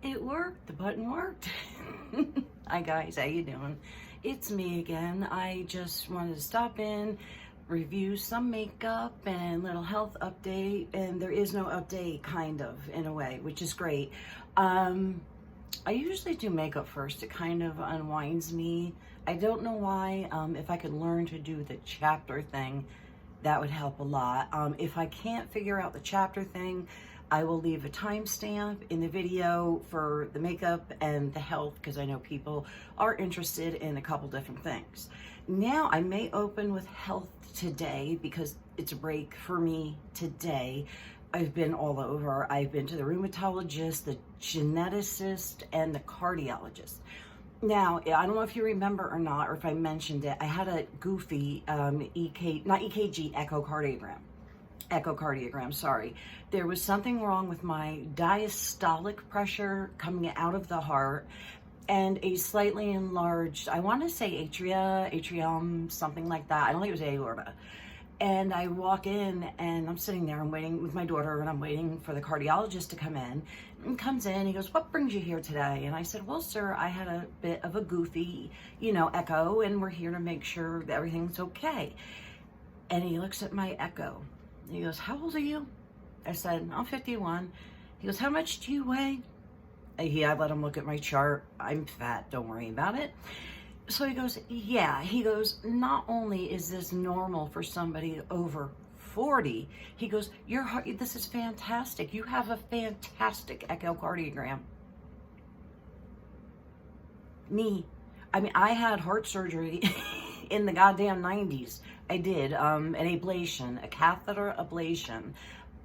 It worked. The button worked. Hi guys, how you doing? It's me again. I just wanted to stop in, review some makeup and little health update. And there is no update, kind of, in a way, which is great. I usually do makeup first. It kind of unwinds me. I don't know why. If I could learn to do the chapter thing, that would help a lot. If I can't figure out the chapter thing, I will leave a timestamp in the video for the makeup and the health, because I know people are interested in a couple different things. Now I may open with health today because it's a break for me today. I've been all over. I've been to the rheumatologist, the geneticist, and the cardiologist. Now, I don't know if you remember or not, or if I mentioned it, I had a goofy echocardiogram, sorry. There was something wrong with my diastolic pressure coming out of the heart and a slightly enlarged, I want to say atrium, something like that. I don't think it was aorta. And I walk in and I'm sitting there, I'm waiting with my daughter, and I'm waiting for the cardiologist to come in. And comes in, he goes, "What brings you here today?" And I said, "Well, sir, I had a bit of a goofy, echo, and we're here to make sure that everything's okay." And he looks at my echo. He goes, "How old are you?" I said, "I'm 51. He goes, "How much do you weigh?" I let him look at my chart. "I'm fat, don't worry about it." So he goes, "Yeah." He goes, "Not only is this normal for somebody over 40, he goes, "Your heart, this is fantastic. You have a fantastic echocardiogram." Me. I mean, I had heart surgery in the goddamn 90s. I did an ablation, a catheter ablation,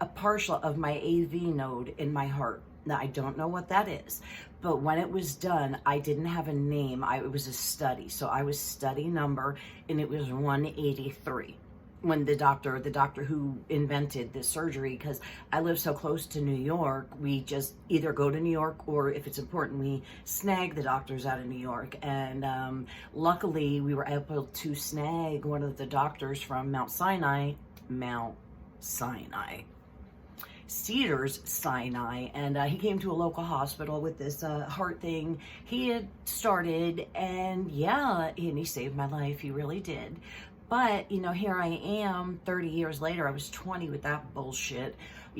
a partial of my AV node in my heart. Now, I don't know what that is, but when it was done, I didn't have a name. It was a study. So I was study number, and it was 183. When the doctor who invented this surgery, because I live so close to New York, we just either go to New York, or if it's important, we snag the doctors out of New York. And luckily, we were able to snag one of the doctors from Cedars-Sinai, and he came to a local hospital with this heart thing he had started, and he saved my life. He really did. But here I am 30 years later. I was 20 with that bullshit.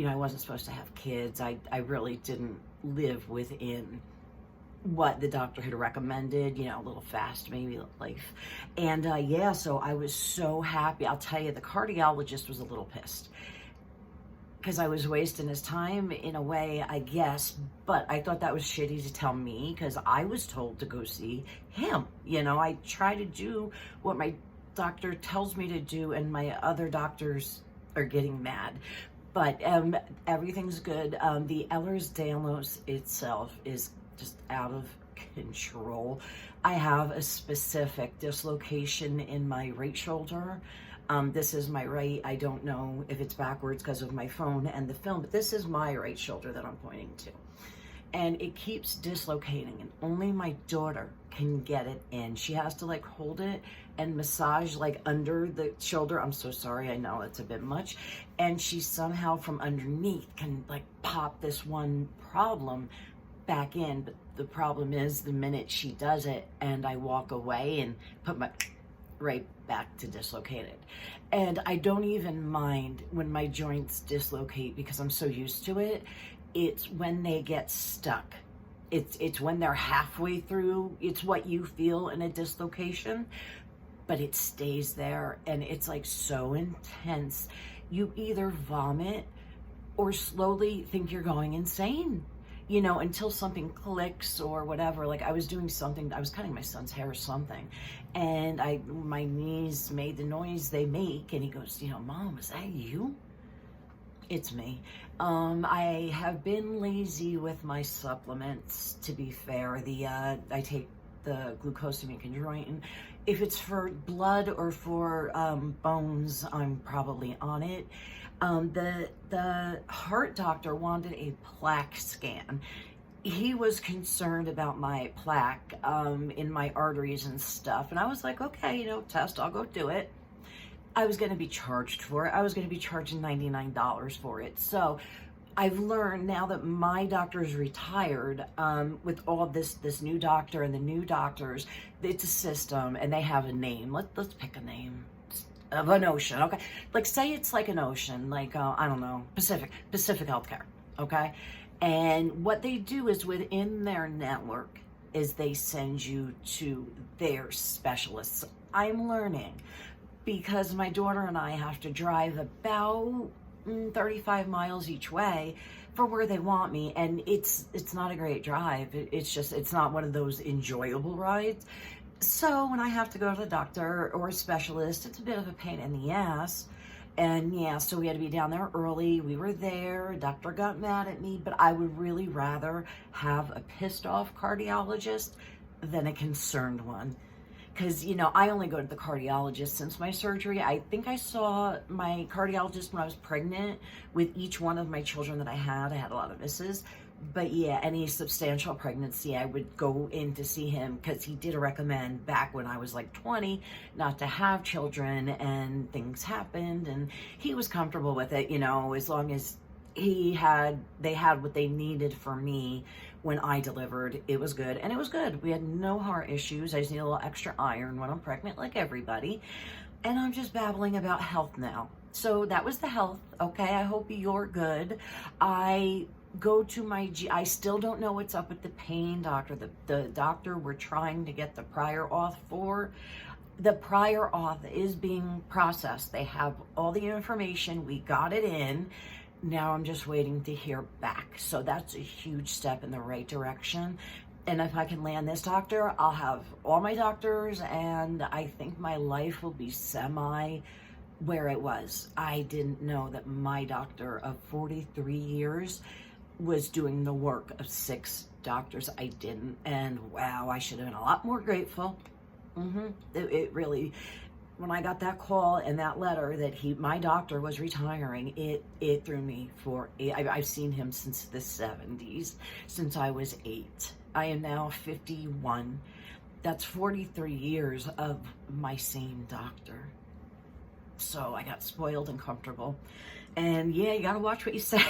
I wasn't supposed to have kids. I really didn't live within what the doctor had recommended, a little fast, maybe life. And so I was so happy. I'll tell you, the cardiologist was a little pissed, because I was wasting his time in a way, I guess, but I thought that was shitty to tell me, because I was told to go see him. I try to do what my doctor tells me to do, and my other doctors are getting mad. But everything's good. The Ehlers-Danlos itself is just out of control. I have a specific dislocation in my right shoulder. This is my right. I don't know if it's backwards because of my phone and the film, but this is my right shoulder that I'm pointing to. And it keeps dislocating, and only my daughter can get it in. She has to hold it and massage under the shoulder. I'm so sorry, I know it's a bit much. And she somehow from underneath can pop this one problem back in. But the problem is, the minute she does it and I walk away and put my right back to dislocated. And I don't even mind when my joints dislocate, because I'm so used to it. It's when they get stuck. It's when they're halfway through. It's what you feel in a dislocation, but it stays there, and it's so intense. You either vomit or slowly think you're going insane, until something clicks or whatever. I was doing something, I was cutting my son's hair or something, and my knees made the noise they make, and he goes, "Mom, is that you?" It's me. I have been lazy with my supplements, to be fair. I take the glucosamine chondroitin. If it's for blood or for bones, I'm probably on it. The heart doctor wanted a plaque scan. He was concerned about my plaque in my arteries and stuff. And I was like, okay, test, I'll go do it. I was going to be charged for it. I was going to be charging $99 for it. So I've learned now that my doctor is retired, with all this new doctor and the new doctors, it's a system and they have a name. Let's pick a name of an ocean, okay? Like say it's like an ocean, like I don't know, Pacific Healthcare, okay? And what they do is within their network is they send you to their specialists. I'm learning because my daughter and I have to drive about 35 miles each way for where they want me, and it's not a great drive. It's not one of those enjoyable rides. So when I have to go to the doctor or a specialist, it's a bit of a pain in the ass. And yeah, so we had to be down there early. We were there. Doctor got mad at me, but I would really rather have a pissed off cardiologist than a concerned one. Because, I only go to the cardiologist since my surgery. I think I saw my cardiologist when I was pregnant with each one of my children that I had. I had a lot of misses. But yeah, any substantial pregnancy, I would go in to see him because he did recommend back when I was like 20 not to have children, and things happened and he was comfortable with it, as long as they had what they needed for me when I delivered. It was good, and it was good. We had no heart issues. I just need a little extra iron when I'm pregnant, like everybody. And I'm just babbling about health now. So that was the health. Okay, I hope you're good. I go to I still don't know what's up with the pain doctor. The doctor we're trying to get the prior auth for. The prior auth is being processed. They have all the information. We got it in. Now I'm just waiting to hear back. So that's a huge step in the right direction. And if I can land this doctor, I'll have all my doctors, and I think my life will be semi where it was. I didn't know that my doctor of 43 years was doing the work of 6 doctors. I didn't, and wow, I should have been a lot more grateful. It really, when I got that call and that letter that my doctor was retiring, it threw me for. I've seen him since the 70s, since I was 8. I am now 51. That's 43 years of my same doctor. So I got spoiled and comfortable. And yeah, you gotta watch what you say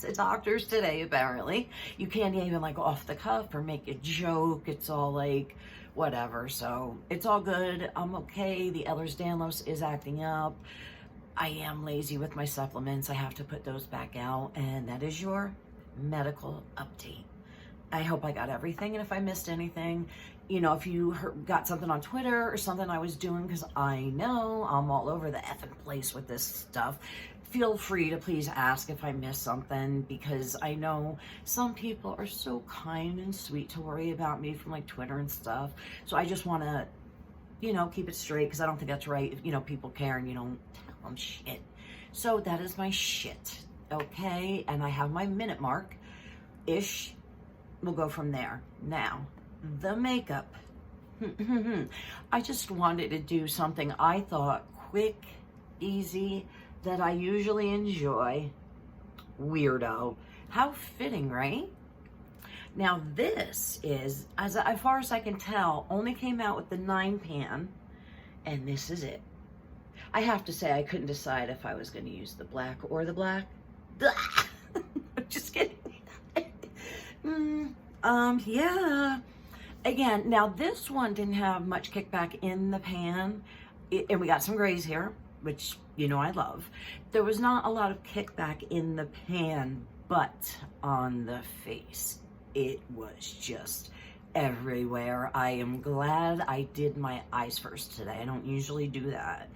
to doctors today, apparently. You can't even like off the cuff or make a joke. It's all like whatever. So it's all good. I'm okay. The Ehlers-Danlos is acting up. I am lazy with my supplements. I have to put those back out. And that is your medical update. I hope I got everything. And if I missed anything, if you got something on Twitter or something I was doing, because I know I'm all over the effing place with this stuff, feel free to please ask if I missed something, because I know some people are so kind and sweet to worry about me from like Twitter and stuff. So I just want to, keep it straight, because I don't think that's right if, people care and you don't tell them shit. So that is my shit, okay? And I have my minute mark-ish. We'll go from there. Now, the makeup. I just wanted to do something I thought quick, easy, that I usually enjoy. Weirdo. How fitting, right? Now this is, as far as I can tell, only came out with the 9-pan, and this is it. I have to say I couldn't decide if I was going to use the black or the black. Just kidding. Yeah. Again, now this one didn't have much kickback in the pan, and we got some grays here, which, I love. There was not a lot of kickback in the pan, but on the face, it was just everywhere. I am glad I did my eyes first today. I don't usually do that.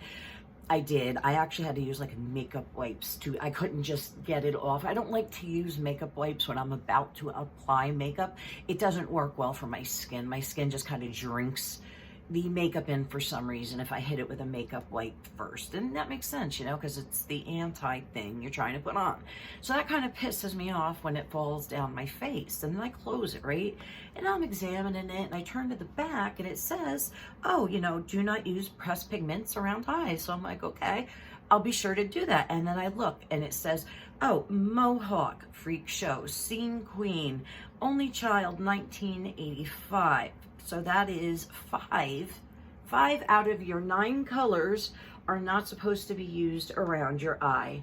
I did. I actually had to use like makeup wipes I couldn't just get it off. I don't like to use makeup wipes when I'm about to apply makeup. It doesn't work well for my skin. My skin just kind of drinks the makeup in for some reason if I hit it with a makeup wipe first. And that makes sense, because it's the anti thing you're trying to put on. So that kind of pisses me off when it falls down my face. And then I close it, right? And I'm examining it, and I turn to the back, and it says, oh, do not use pressed pigments around eyes. So I'm like, okay, I'll be sure to do that. And then I look, and it says, oh, Mohawk Freak Show, Scene Queen, Only Child, 1985. So that is 5. 5 out of your 9 colors are not supposed to be used around your eye.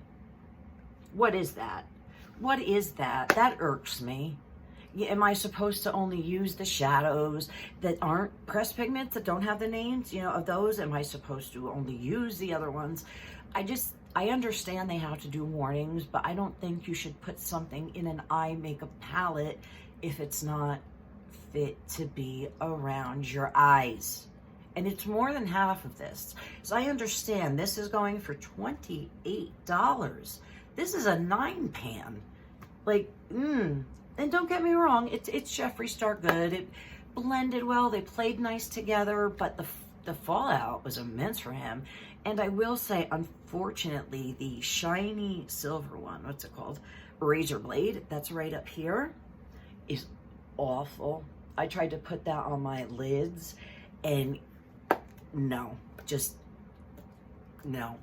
What is that? What is that? That irks me. Am I supposed to only use the shadows that aren't pressed pigments, that don't have the names, of those? Am I supposed to only use the other ones? I understand they have to do warnings, but I don't think you should put something in an eye makeup palette if it's not fit to be around your eyes. And it's more than half of this. So I understand this is going for $28. This is a 9-pan. And don't get me wrong, it's Jeffree Star good. It blended well, they played nice together, but the fallout was immense for him. And I will say, unfortunately, the shiny silver one, what's it called? Razor blade, that's right up here, is awful. I tried to put that on my lids, and no, just no.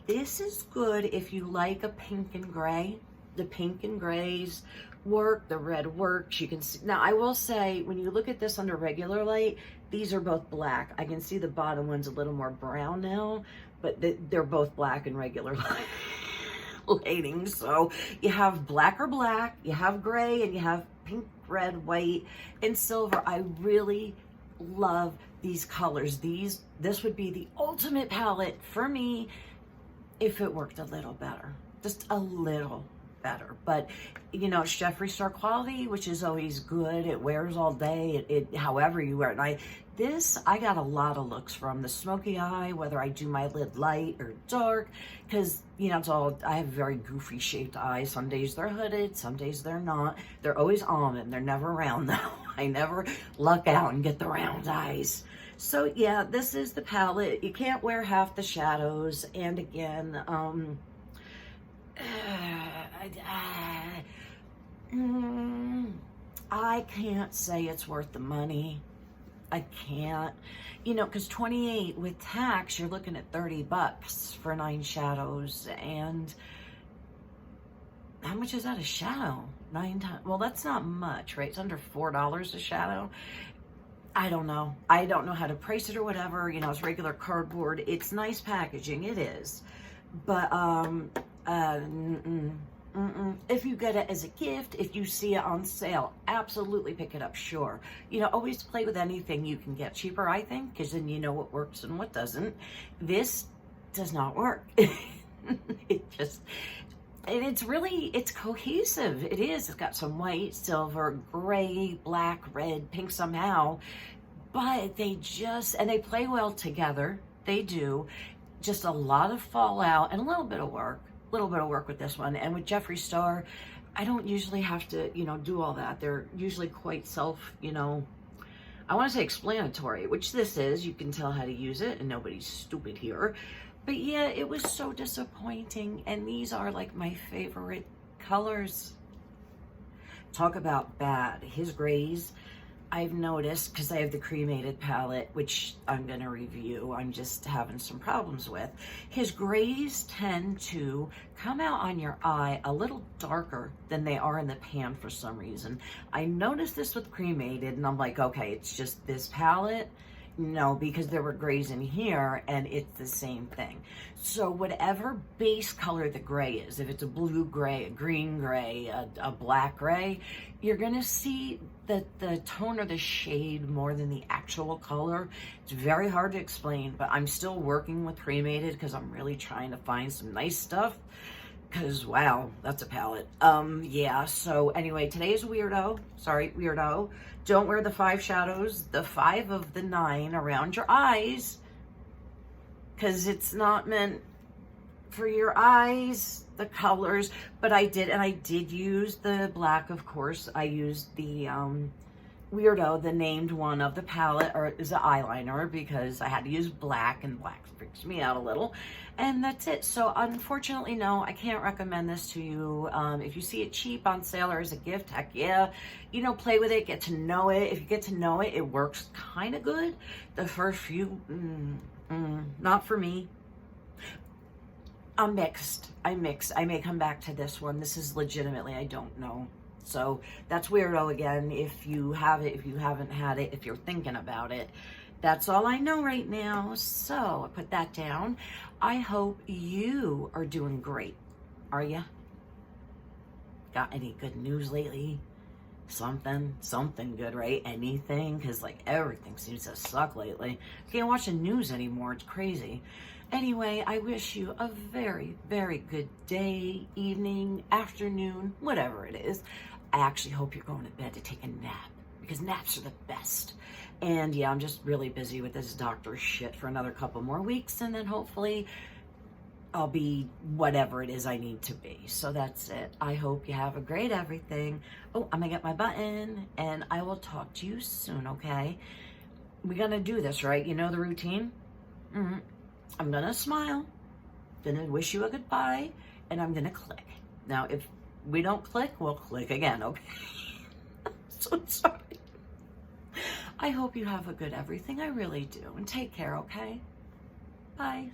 This is good if you like a pink and gray. The pink and grays work, the red works. You can see, now I will say, when you look at this under regular light, these are both black. I can see the bottom one's a little more brown now, but they're both black in regular lighting. So you have black or black, you have gray, and you have pink, red, white, and silver. I really love these colors. This would be the ultimate palette for me if it worked a little better, just a little better. But it's Jeffree Star quality, which is always good. It wears all day, it however you wear it. And I got a lot of looks from the smoky eye, whether I do my lid light or dark, because it's all, I have very goofy shaped eyes. Some days they're hooded, some days they're not. They're always almond, they're never round though. I never luck out and get the round eyes. So yeah, this is the palette. You can't wear half the shadows. And again, I can't say it's worth the money. I can't, because 28 with tax, you're looking at $30 for 9 shadows. And how much is that a shadow? 9 times. Well, that's not much, right? It's under $4 a shadow. I don't know. I don't know how to price it or whatever. It's regular cardboard. It's nice packaging. It is. But, if you get it as a gift, if you see it on sale, absolutely pick it up, sure. Always play with anything you can get cheaper, I think, because then you know what works and what doesn't. This does not work. And it's cohesive. It is. It's got some white, silver, gray, black, red, pink somehow. But they play well together. They do. Just a lot of fallout and a little bit of work. With this one. And with Jeffree Star, I don't usually have to, do all that. They're usually quite I want to say explanatory, which this is. You can tell how to use it, and nobody's stupid here. But yeah, it was so disappointing. And these are like my favorite colors. Talk about bad. His grays, I've noticed, because I have the cremated palette, which I'm going to review. I'm just having some problems with. His grays tend to come out on your eye a little darker than they are in the pan for some reason. I noticed this with cremated, and I'm like, okay, it's just this palette. No, because there were grays in here, and it's the same thing. So whatever base color the gray is, if it's a blue gray, a green gray, a black gray, you're going to see the tone or the shade more than the actual color. It's very hard to explain, but I'm still working with cremated because I'm really trying to find some nice stuff. Because, wow, that's a palette. Yeah, so anyway, today's Weirdo. Sorry, Weirdo. Don't wear the 5 shadows, the 5 of the 9 around your eyes. Because it's not meant for your eyes, the colors. But I did use the black, of course. I used the Weirdo, the named one of the palette, or is an eyeliner, because I had to use black, and black freaks me out a little. And that's it. So unfortunately, no, I can't recommend this to you. If you see it cheap on sale or as a gift, heck yeah, play with it, get to know it. If you get to know it, it works kind of good. The first few, not for me. I'm mixed. I may come back to this one. This is legitimately, I don't know. So that's Weirdo again. If you have it, if you haven't had it, if you're thinking about it, that's all I know right now. So I put that down. I hope you are doing great. Are ya? got any good news lately? Something good, right? Anything? Because like everything seems to suck lately. I can't watch the news anymore. It's crazy. Anyway, I wish you a very, very good day, evening, afternoon, whatever it is. I actually hope you're going to bed to take a nap, because naps are the best. And yeah, I'm just really busy with this doctor shit for another couple more weeks, and then hopefully I'll be whatever it is I need to be. So that's it. I hope you have a great everything. Oh, I'm gonna get my button, and I will talk to you soon, okay? We're gonna do this, right? You know the routine? I'm gonna smile, gonna wish you a goodbye, and I'm gonna click. Now, if we don't click, we'll click again, okay? So sorry. I hope you have a good everything. I really do. And take care, okay? Bye.